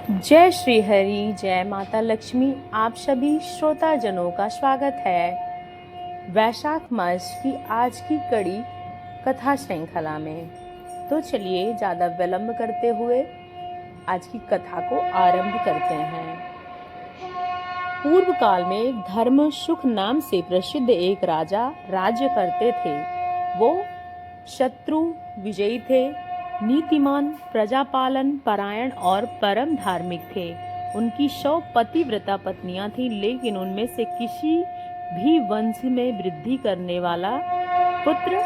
जय श्री हरि, जय माता लक्ष्मी। आप सभी श्रोता जनों का स्वागत है वैशाख मास की आज की कड़ी कथा श्रृंखला में। तो चलिए ज़्यादा विलंब करते हुए आज की कथा को आरंभ करते हैं। पूर्व काल में एक धर्म सुख नाम से प्रसिद्ध एक राजा राज्य करते थे। वो शत्रु विजयी थे, नीतिमान, प्रजापालन परायण और परम धार्मिक थे। उनकी 100 पतिव्रता पत्नियां थीं, लेकिन उनमें से किसी भी वंश में वृद्धि करने वाला पुत्र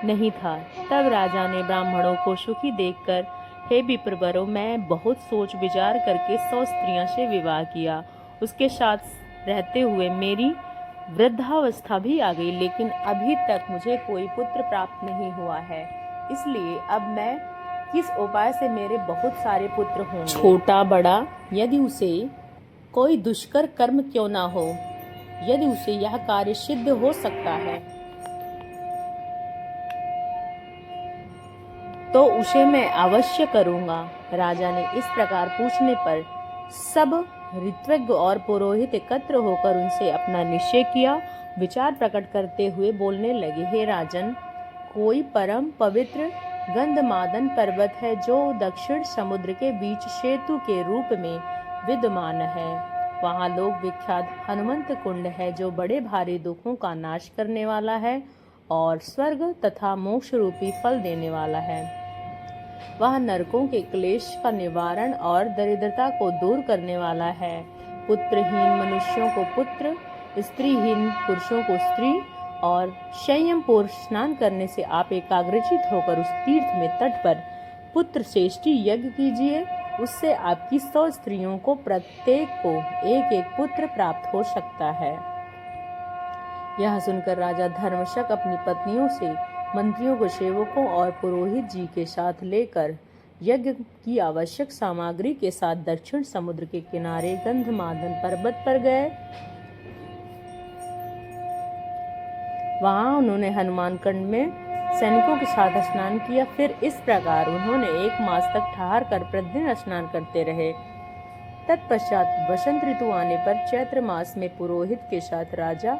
नहीं था। तब राजा ने ब्राह्मणों को सुखी देखकर, हे विप्रवरों, मैं बहुत सोच विचार करके 100 स्त्रियों से विवाह किया। उसके साथ रहते हुए मेरी वृद्धावस्था भी आ गई, लेकिन अभी तक मुझे कोई पुत्र प्राप्त नहीं हुआ है। इसलिए अब मैं किस उपाय से मेरे बहुत सारे पुत्र होंगे? छोटा बड़ा, यदि उसे कोई दुष्कर कर्म क्यों ना हो, यदि उसे यह कार्य सिद्ध हो सकता है तो उसे मैं अवश्य करूंगा। राजा ने इस प्रकार पूछने पर सब ऋत्विज्ञ और पुरोहित एकत्र होकर उनसे अपना निश्चय किया। विचार प्रकट करते हुए बोलने लगे, हे राजन, कोई परम पवित्र गंधमादन पर्वत है जो दक्षिण समुद्र के बीच सेतु के रूप में विद्यमान है। वहाँ लोक विख्यात हनुमंत कुंड है जो बड़े भारी दुखों का नाश करने वाला है और स्वर्ग तथा मोक्ष रूपी फल देने वाला है। वह नरकों के क्लेश का निवारण और दरिद्रता को दूर करने वाला है। पुत्रहीन मनुष्यों को पुत्र, स्त्रीहीन पुरुषों को स्त्री और संयम पूर्वक स्नान करने से आप एकाग्रचित होकर उस तीर्थ में तट पर पुत्र श्रेष्ठी यज्ञ कीजिए। उससे आपकी 100 स्त्रियों को प्रत्येक को एक एक पुत्र प्राप्त हो सकता है। यह सुनकर राजा धर्मशक अपनी पत्नियों से, मंत्रियों को, सेवकों और पुरोहित जी के साथ लेकर यज्ञ की आवश्यक सामग्री के साथ दक्षिण समुद्र के किनारे गंधमादन पर्वत पर गए। वहां उन्होंने हनुमान कुंड में सैनिकों के साथ स्नान किया। फिर इस प्रकार उन्होंने 1 मास तक ठहर कर प्रतिदिन स्नान करते रहे। तत्पश्चात वसंत ऋतु आने पर चैत्र मास में पुरोहित के साथ राजा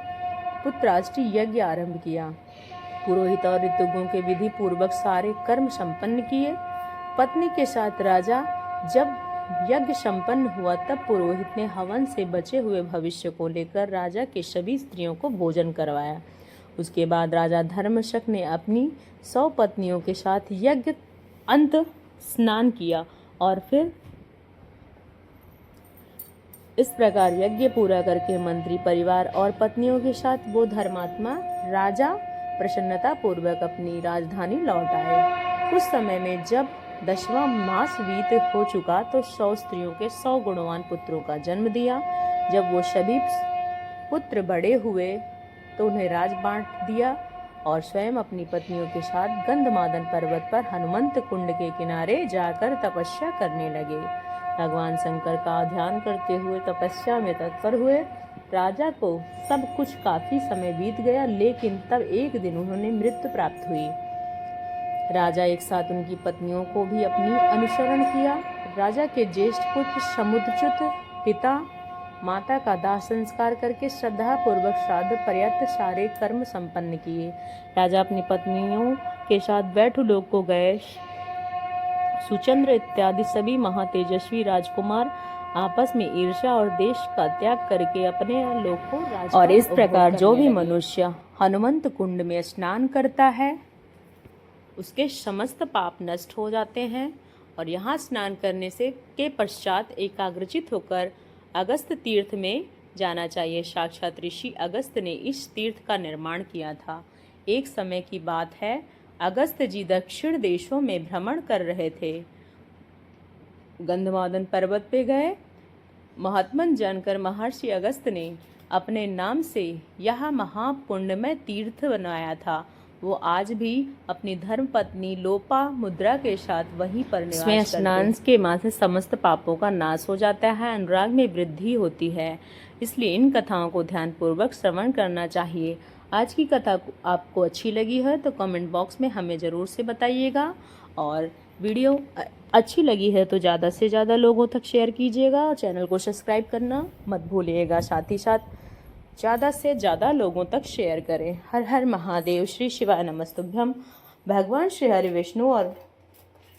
पुत्राष्टि यज्ञ आरंभ किया। पुरोहित और ऋतुज्ञों के विधि पूर्वक सारे कर्म संपन्न किए। पत्नी के साथ राजा जब यज्ञ संपन्न हुआ तब पुरोहित ने हवन से बचे हुए भविष्य को लेकर राजा के सभी स्त्रियों को भोजन करवाया। उसके बाद राजा धर्मशक ने अपनी 100 पत्नियों के साथ यज्ञ अंत स्नान किया और फिर इस प्रकार यज्ञ पूरा करके मंत्री परिवार और पत्नियों के साथ वो धर्मात्मा राजा प्रसन्नता पूर्वक अपनी राजधानी लौट आए। कुछ समय में जब 10वां मास बीत हो चुका तो 100 स्त्रियों के 100 गुणवान पुत्रों का जन्म दिया। जब वो सभी पुत्र बड़े हुए तो उन्हें राज बांट दिया और स्वयं अपनी पत्नियों के साथ गंधमादन पर्वत पर हनुमंत कुंड के किनारे जाकर तपस्या करने लगे। भगवान शंकर का ध्यान करते हुए तपस्या में तत्पर हुए। राजा को सब कुछ काफी समय बीत गया, लेकिन तब एक दिन उन्होंने मृत्यु प्राप्त हुई। राजा एक साथ उनकी पत्नियों को भी अपनी अनुसरण किया। राजा के ज्येष्ठ पुत्र समुद्रच्युत पिता माता का दाह संस्कार करके श्रद्धा पूर्वक श्राद्ध पर्यंत सारे कर्म संपन्न किए। राजा अपनी पत्नियों के साथ बैठुलोक को गए। सुचंद्र इत्यादि सभी महातेजस्वी राजकुमार आपस में ईर्ष्या और देश का त्याग करके अपने लोक को राज। और इस प्रकार जो भी मनुष्य हनुमंत कुंड में स्नान करता है उसके समस्त पाप नष्ट हो जाते हैं। और यहाँ स्नान करने से के पश्चात एकाग्रचित होकर अगस्त तीर्थ में जाना चाहिए। साक्षात ऋषि अगस्त ने इस तीर्थ का निर्माण किया था। एक समय की बात है, अगस्त जी दक्षिण देशों में भ्रमण कर रहे थे। गंधमादन पर्वत पे गए। महात्मन जानकर महर्षि अगस्त ने अपने नाम से यह महापुण्यमय तीर्थ बनाया था। वो आज भी अपनी धर्मपत्नी लोपामुद्रा के साथ वहीं पर निवास करते हैं। स्नान के माथे समस्त पापों का नाश हो जाता है, अनुराग में वृद्धि होती है। इसलिए इन कथाओं को ध्यानपूर्वक श्रवण करना चाहिए। आज की कथा आपको अच्छी लगी है तो कमेंट बॉक्स में हमें ज़रूर से बताइएगा और वीडियो अच्छी लगी है तो ज़्यादा से ज़्यादा लोगों तक शेयर कीजिएगा और चैनल को सब्सक्राइब करना मत भूलिएगा। साथ ही साथ ज़्यादा से ज़्यादा लोगों तक शेयर करें। हर हर महादेव। श्री शिवाय नमस्तुभ्यम। भगवान श्री हरि विष्णु और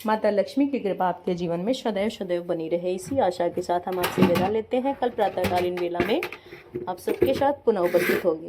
माता लक्ष्मी की कृपा आपके जीवन में सदैव सदैव बनी रहे, इसी आशा के साथ हम आपसे विदा लेते हैं। कल प्रातःकालीन वेला में आप सबके साथ पुनः उपस्थित होंगे।